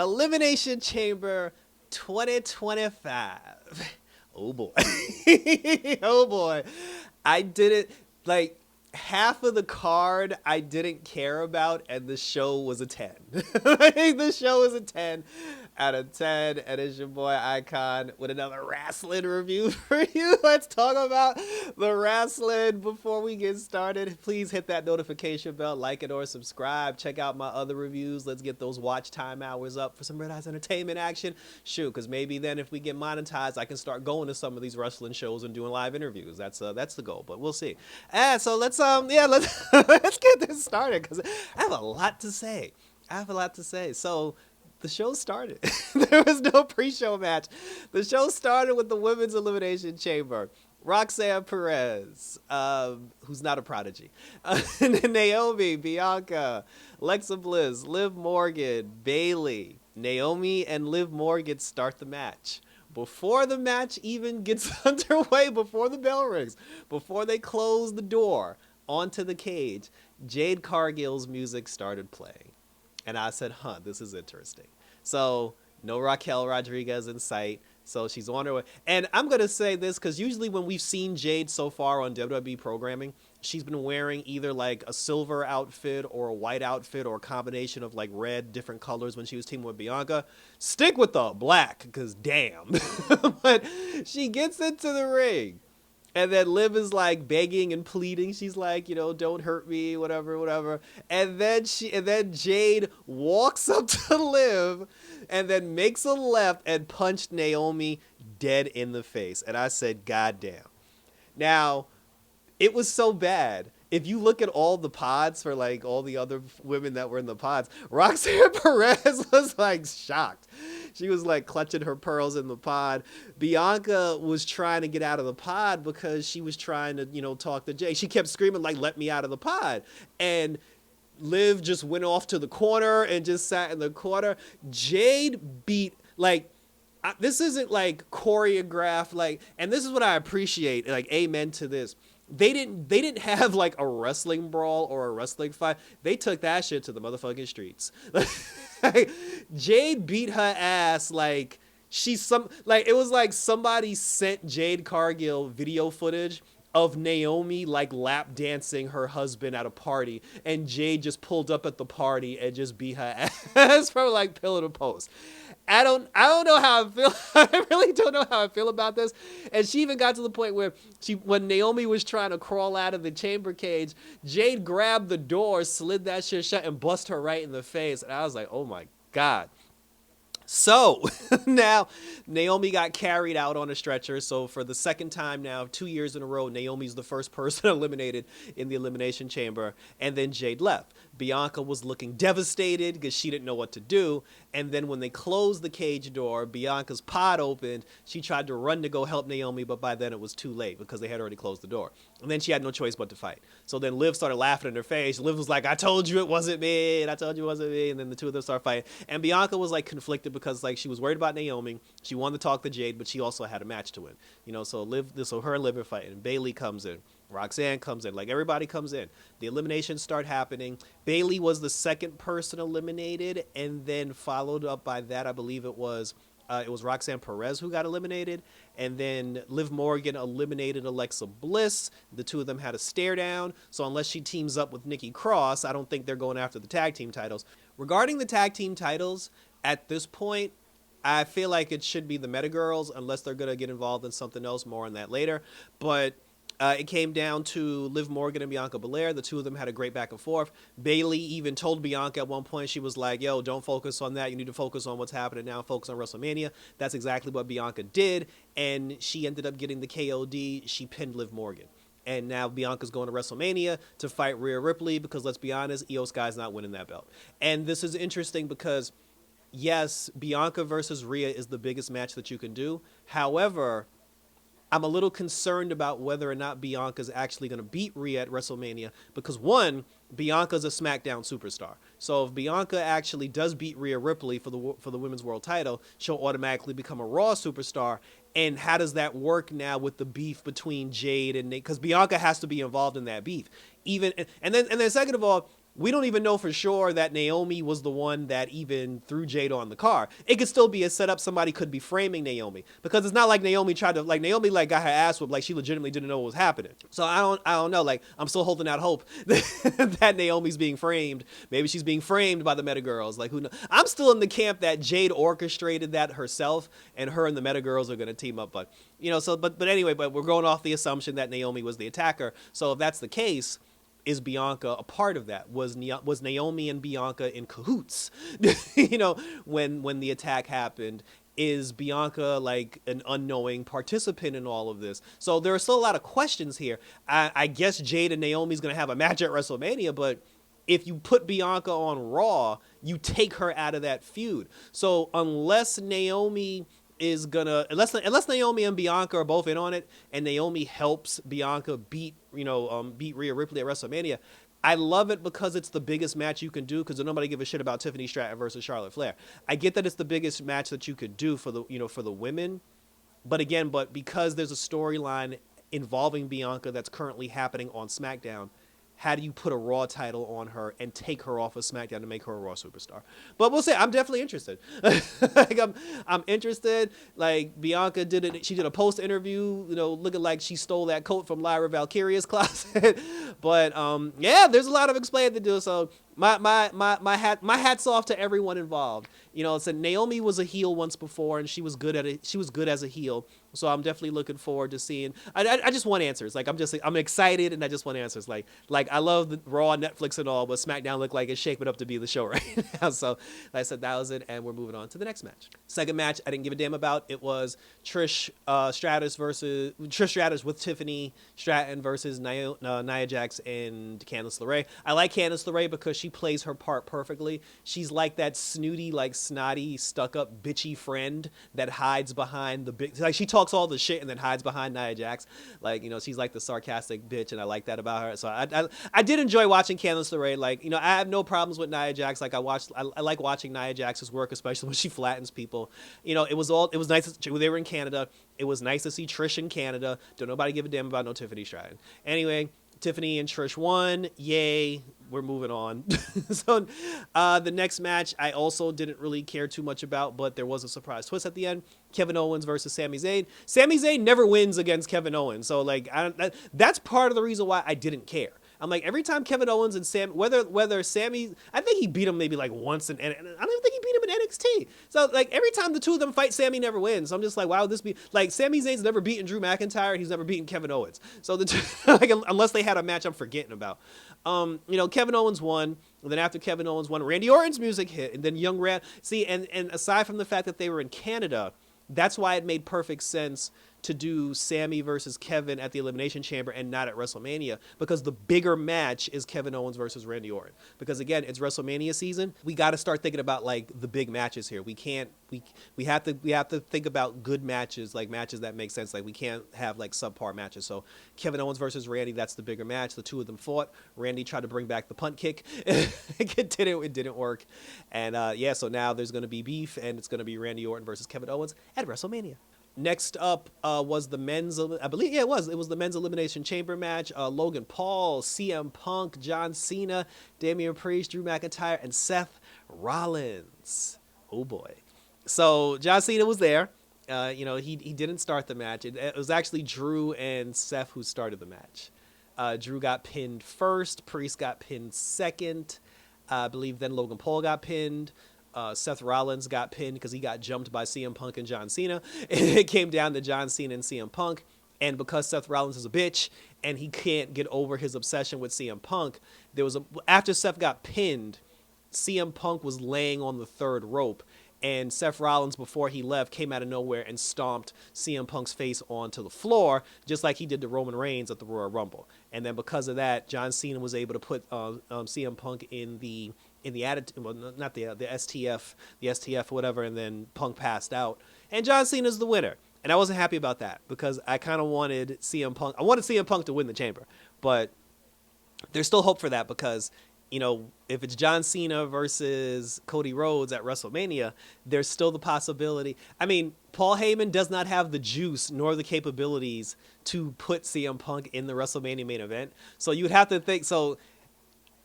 Elimination Chamber 2025. Oh boy. Oh boy. I didn't like half of the card I didn't care about, and the show was a 10. Like, the show was a 10 out of 10, and it's your boy Icon with another wrestling review for you. Let's talk about the wrestling. Before we get started, please hit that notification bell, like it or subscribe. Check out my other reviews. Let's get those watch time hours up for some Red Eyes Entertainment action. Shoot, because maybe then if we get monetized, I can start going to some of these wrestling shows and doing live interviews. That's the goal, but we'll see. And so let's let's get this started because I have a lot to say. So the show started. There was no pre-show match. The show started with the Women's Elimination Chamber. Roxanne Perez, who's not a prodigy. Naomi, Bianca, Alexa Bliss, Liv Morgan, Bayley. Naomi and Liv Morgan start the match. Before the match even gets underway, before the bell rings, before they close the door onto the cage, Jade Cargill's music started playing. And I said, this is interesting. So no Raquel Rodriguez in sight. So she's on her way. And I'm going to say this because usually when we've seen Jade so far on WWE programming, she's been wearing either like a silver outfit or a white outfit or a combination of like red, different colors when she was teaming with Bianca. Stick with the black because damn. But she gets into the ring. And then Liv is like begging and pleading. She's like, don't hurt me, whatever. And then Jade walks up to Liv and then makes a left and punched Naomi dead in the face. And I said, God damn. Now, it was so bad. If you look at all the pods for like all the other women that were in the pods, Roxanne Perez was like shocked. She was like clutching her pearls in the pod. Bianca was trying to get out of the pod because she was trying to, talk to Jay. She kept screaming like, let me out of the pod. And Liv just went off to the corner and just sat in the corner. Jade beat this isn't like choreographed, and this is what I appreciate, amen to this. They didn't have like a wrestling brawl or a wrestling fight. They took that shit to the motherfucking streets. Jade beat her ass like it was like somebody sent Jade Cargill video footage of Naomi like lap dancing her husband at a party, and Jade just pulled up at the party and just beat her ass from like pillar to post. I don't know how I feel. I really don't know how I feel about this. And she even got to the point where when Naomi was trying to crawl out of the chamber cage, Jade grabbed the door, slid that shit shut, and bust her right in the face. And I was like, oh my God. So now Naomi got carried out on a stretcher. So for the second time now, 2 years in a row, Naomi's the first person eliminated in the Elimination Chamber. And then Jade left. Bianca was looking devastated because she didn't know what to do. And then when they closed the cage door, Bianca's pod opened. She tried to run to go help Naomi, but by then it was too late because they had already closed the door. And then she had no choice but to fight. So then Liv started laughing in her face. Liv was like, I told you it wasn't me. And I told you it wasn't me. And then the two of them started fighting. And Bianca was like conflicted because like she was worried about Naomi. She wanted to talk to Jade, but she also had a match to win. So her and Liv are fighting. Bayley comes in. Roxanne comes in. Like everybody comes in. The eliminations start happening. Bayley was the second person eliminated, and then followed up by that, I believe it was Roxanne Perez who got eliminated, and then Liv Morgan eliminated Alexa Bliss. The two of them had a stare down, so unless she teams up with Nikki Cross, I don't think they're going after the tag team titles. Regarding the tag team titles, at this point, I feel like it should be the Meta Girls, unless they're going to get involved in something else. More on that later, but it came down to Liv Morgan and Bianca Belair. The two of them had a great back and forth. Bayley even told Bianca at one point, she was like, yo, don't focus on that. You need to focus on what's happening now. Focus on WrestleMania. That's exactly what Bianca did. And she ended up getting the KOD. She pinned Liv Morgan. And now Bianca's going to WrestleMania to fight Rhea Ripley because, let's be honest, Io Sky's not winning that belt. And this is interesting because, yes, Bianca versus Rhea is the biggest match that you can do. However, I'm a little concerned about whether or not Bianca's actually going to beat Rhea at WrestleMania because, one, Bianca's a SmackDown superstar. So if Bianca actually does beat Rhea Ripley for the Women's World title, she'll automatically become a Raw superstar. And how does that work now with the beef between Jade and Nate? Because Bianca has to be involved in that beef. And then second of all, we don't even know for sure that Naomi was the one that even threw Jade on the car. It could still be a setup. Somebody could be framing Naomi, because it's not like Naomi tried to, like, Naomi like got her ass whooped, like she legitimately didn't know what was happening. So I don't know. Like, I'm still holding out hope that Naomi's being framed. Maybe she's being framed by the Meta Girls. Like, who knows? I'm still in the camp that Jade orchestrated that herself, and her and the Meta Girls are going to team up. But but anyway, but we're going off the assumption that Naomi was the attacker. So if that's the case, is Bianca a part of that? Was Naomi and Bianca in cahoots? When the attack happened, is Bianca like an unknowing participant in all of this? So there are still a lot of questions here. I guess Jade and Naomi's gonna have a match at WrestleMania, but if you put Bianca on Raw, you take her out of that feud. So unless Naomi is gonna, unless Naomi and Bianca are both in on it, and Naomi helps Bianca beat Rhea Ripley at WrestleMania, I love it because it's the biggest match you can do, because nobody give a shit about Tiffany Stratton versus Charlotte Flair. I get that it's the biggest match that you could do for the women, but because there's a storyline involving Bianca that's currently happening on SmackDown, how do you put a Raw title on her and take her off of SmackDown to make her a Raw superstar? But we'll see. I'm definitely interested. Like, I'm interested. Like, Bianca did it. She did a post interview, looking like she stole that coat from Lyra Valkyria's closet. But yeah, there's a lot of explaining to do. So my hats off to everyone involved. So Naomi was a heel once before, and she was good at it. She was good as a heel. So I'm definitely looking forward to seeing. I just want answers. Like, I'm excited, and I just want answers. Like I love the Raw, Netflix, and all, but SmackDown looked like it's shaping up to be the show right now. So like I said, that was it, and we're moving on to the next match. Second match, I didn't give a damn about. It was Trish Stratus with Tiffany Stratton versus Nia Jax and Candice LeRae. I like Candice LeRae because she plays her part perfectly. She's like that snooty, like snotty, stuck-up, bitchy friend that hides behind the big. Like, she talks all the shit and then hides behind Nia Jax. Like, she's like the sarcastic bitch, and I like that about her. So I did enjoy watching Candice LeRae. Like, I have no problems with Nia Jax. Like, I like watching Nia Jax's work, especially when she flattens people. It was nice. They were in Canada. It was nice to see Trish in Canada. Don't nobody give a damn about no Tiffany Stratton. Anyway, Tiffany and Trish won. Yay. We're moving on. So the next match I also didn't really care too much about, but there was a surprise twist at the end. Kevin Owens versus Sami Zayn. Sami Zayn never wins against Kevin Owens. So like that's part of the reason why I didn't care. I'm like, every time Kevin Owens and Sam, whether Sammy, I think he beat him maybe like once, and I don't even think he beat him in NXT. So like every time the two of them fight, Sammy never wins. So I'm just like, why would this be like? Sami Zayn's never beaten Drew McIntyre, and he's never beaten Kevin Owens. So like, unless they had a match I'm forgetting about. Kevin Owens won. And then after Kevin Owens won, Randy Orton's music hit, and then young Rand. See, and aside from the fact that they were in Canada, that's why it made perfect sense to do Sammy versus Kevin at the Elimination Chamber and not at WrestleMania, because the bigger match is Kevin Owens versus Randy Orton. Because again, it's WrestleMania season. We got to start thinking about like the big matches here. We have to think about good matches, like matches that make sense. Like, we can't have like subpar matches. So Kevin Owens versus Randy, that's the bigger match. The two of them fought. Randy tried to bring back the punt kick. It didn't work. And so now there's going to be beef, and it's going to be Randy Orton versus Kevin Owens at WrestleMania. Next up was the men's, I believe, it was the men's Elimination Chamber match. Logan Paul, CM Punk, John Cena, Damian Priest, Drew McIntyre, and Seth Rollins. Oh boy. So John Cena was there. He didn't start the match. It was actually Drew and Seth who started the match. Drew got pinned first. Priest got pinned second. I believe then Logan Paul got pinned. Seth Rollins got pinned because he got jumped by CM Punk and John Cena. And it came down to John Cena and CM Punk. And because Seth Rollins is a bitch and he can't get over his obsession with CM Punk, after Seth got pinned, CM Punk was laying on the third rope. And Seth Rollins, before he left, came out of nowhere and stomped CM Punk's face onto the floor, just like he did to Roman Reigns at the Royal Rumble. And then because of that, John Cena was able to put CM Punk in the attitude, well, not the STF or whatever, and then Punk passed out. And John Cena's the winner. And I wasn't happy about that, because I kind of wanted CM Punk. I wanted CM Punk to win the Chamber, but there's still hope for that, because if it's John Cena versus Cody Rhodes at WrestleMania, there's still the possibility. I mean, Paul Heyman does not have the juice nor the capabilities to put CM Punk in the WrestleMania main event. So you would have to think. So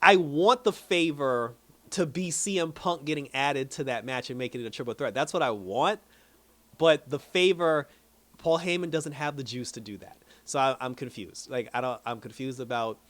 I want the favor to be CM Punk getting added to that match and making it a triple threat. That's what I want. But the favor, Paul Heyman doesn't have the juice to do that. So I'm confused. Like I'm confused about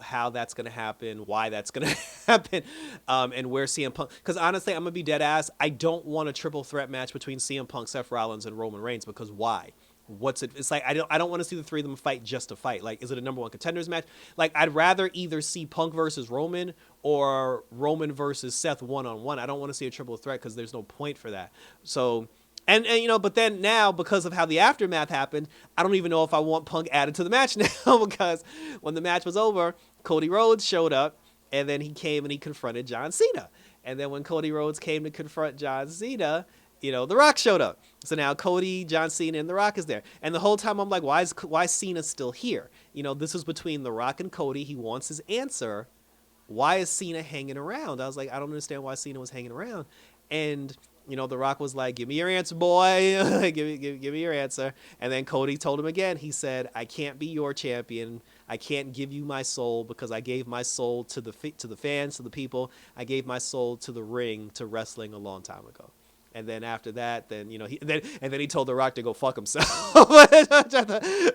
how that's gonna happen, why that's gonna happen, and where CM Punk. Because honestly, I'm gonna be dead ass. I don't want a triple threat match between CM Punk, Seth Rollins, and Roman Reigns because why? What's it? It's like I don't want to see the three of them fight just to fight. Like, is it a number one contenders match? Like, I'd rather either see Punk versus Roman or Roman versus Seth 1-on-1. I don't want to see a triple threat because there's no point for that. So. And but then now, because of how the aftermath happened, I don't even know if I want Punk added to the match now because when the match was over, Cody Rhodes showed up, and then he came and he confronted John Cena. And then when Cody Rhodes came to confront John Cena, The Rock showed up. So now Cody, John Cena, and The Rock is there. And the whole time I'm like, why is Cena still here? This is between The Rock and Cody. He wants his answer. Why is Cena hanging around? I was like, I don't understand why Cena was hanging around. And The Rock was like, give me your answer, boy. give me your answer. And then Cody told him again. He said, I can't be your champion. I can't give you my soul because I gave my soul to the fans, to the people. I gave my soul to the ring, to wrestling a long time ago. And then after that, then he told The Rock to go fuck himself,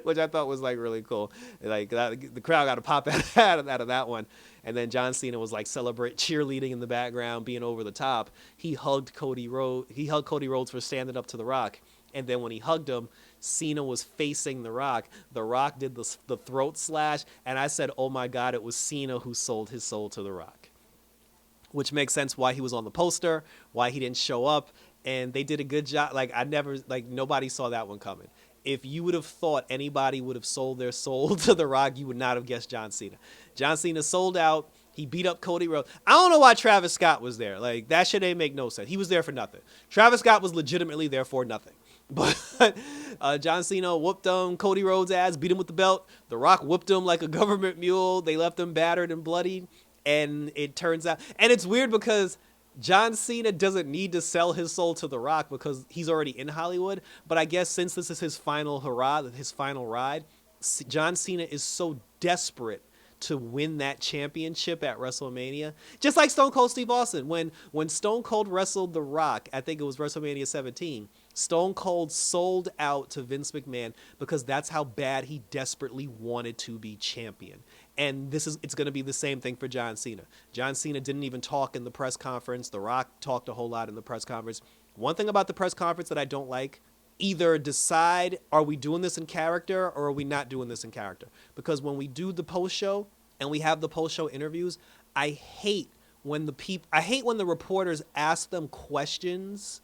which I thought was like really cool. Like the crowd got a pop out of that one. And then John Cena was like cheerleading in the background, being over the top. He hugged Cody Rhodes for standing up to The Rock. And then when he hugged him, Cena was facing The Rock. The Rock did the throat slash, and I said, "Oh my God, it was Cena who sold his soul to The Rock." Which makes sense why he was on the poster, why he didn't show up. And they did a good job. Nobody saw that one coming. If you would have thought anybody would have sold their soul to The Rock, you would not have guessed John Cena. John Cena sold out. He beat up Cody Rhodes. I don't know why Travis Scott was there. Like, that shit ain't make no sense. He was there for nothing. Travis Scott was legitimately there for nothing. But John Cena whooped Cody Rhodes' ass, beat him with the belt. The Rock whooped him like a government mule. They left him battered and bloodied. And it turns out, and it's weird because John Cena doesn't need to sell his soul to The Rock because he's already in Hollywood. But I guess since this is his final hurrah, his final ride, John Cena is so desperate to win that championship at WrestleMania. Just like Stone Cold Steve Austin. When Stone Cold wrestled The Rock, I think it was WrestleMania 17, Stone Cold sold out to Vince McMahon because that's how bad he desperately wanted to be champion. And it's going to be the same thing for John Cena. John Cena didn't even talk in the press conference. The Rock talked a whole lot in the press conference. One thing about the press conference that I don't like, either decide, are we doing this in character or are we not doing this in character? Because when we do the post show and we have the post show interviews, I hate when the reporters ask them questions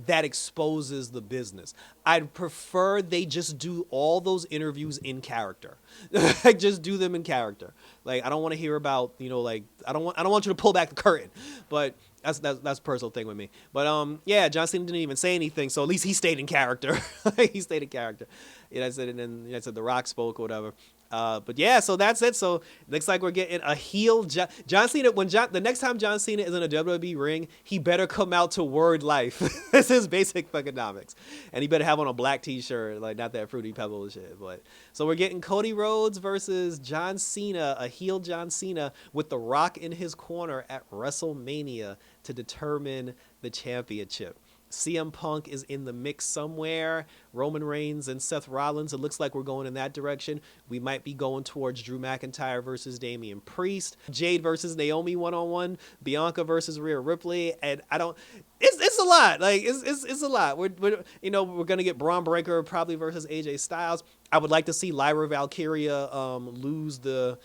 that exposes the business. I'd prefer they just do all those interviews in character. Like, just do them in character. Like, I don't want to hear about, I don't want you to pull back the curtain. But that's a personal thing with me. But yeah, John Cena didn't even say anything, so at least he stayed in character. He stayed in character. I said The Rock spoke or whatever. But yeah, so that's it. So looks like we're getting a heel John Cena. The next time John Cena is in a WWE ring, he better come out to Word Life. This is basic fuckonomics, and he better have on a black T-shirt, like not that Fruity Pebble shit. But so we're getting Cody Rhodes versus John Cena, a heel John Cena with The Rock in his corner at WrestleMania to determine the championship. CM Punk is in the mix somewhere. Roman Reigns and Seth Rollins. It looks like we're going in that direction. We might be going towards Drew McIntyre versus Damian Priest. Jade versus Naomi 1-on-1. Bianca versus Rhea Ripley. And it's a lot. Like, it's a lot. We're going to get Braun Breaker probably versus AJ Styles. I would like to see Lyra Valkyria lose the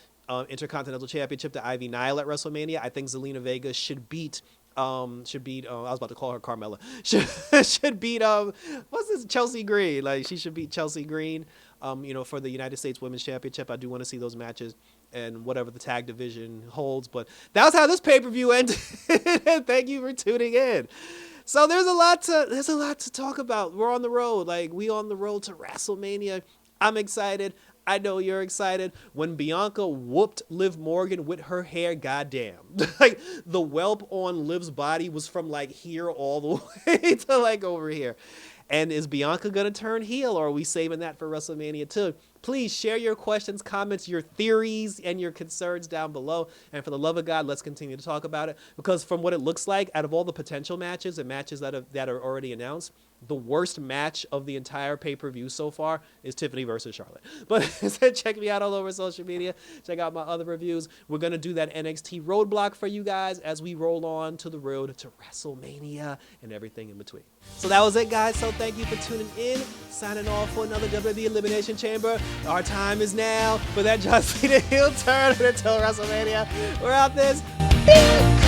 Intercontinental Championship to Ivy Nile at WrestleMania. I think Zelina Vega should beat I was about to call her Carmella. Should beat what's this, Chelsea Green. Like, she should beat Chelsea Green for the United States Women's Championship. I do want to see those matches and whatever the tag division holds. But that was how this pay-per-view ended. Thank you for tuning in. So there's a lot to talk about. We're on the road. Like, we on the road to WrestleMania. I'm excited. I know you're excited. When Bianca whooped Liv Morgan with her hair, goddamn. Like, the whelp on Liv's body was from, like, here all the way to, like, over here. And is Bianca going to turn heel, or are we saving that for WrestleMania 2? Please share your questions, comments, your theories, and your concerns down below. And for the love of God, let's continue to talk about it. Because from what it looks like, out of all the potential matches and matches that are already announced, the worst match of the entire pay-per-view so far is Tiffany versus Charlotte. But check me out all over social media. Check out my other reviews. We're going to do that NXT roadblock for you guys as we roll on to the road to WrestleMania and everything in between. So that was it, guys. So thank you for tuning in. Signing off for another WWE Elimination Chamber. Our time is now for that John Cena heel turn until WrestleMania. We're out this.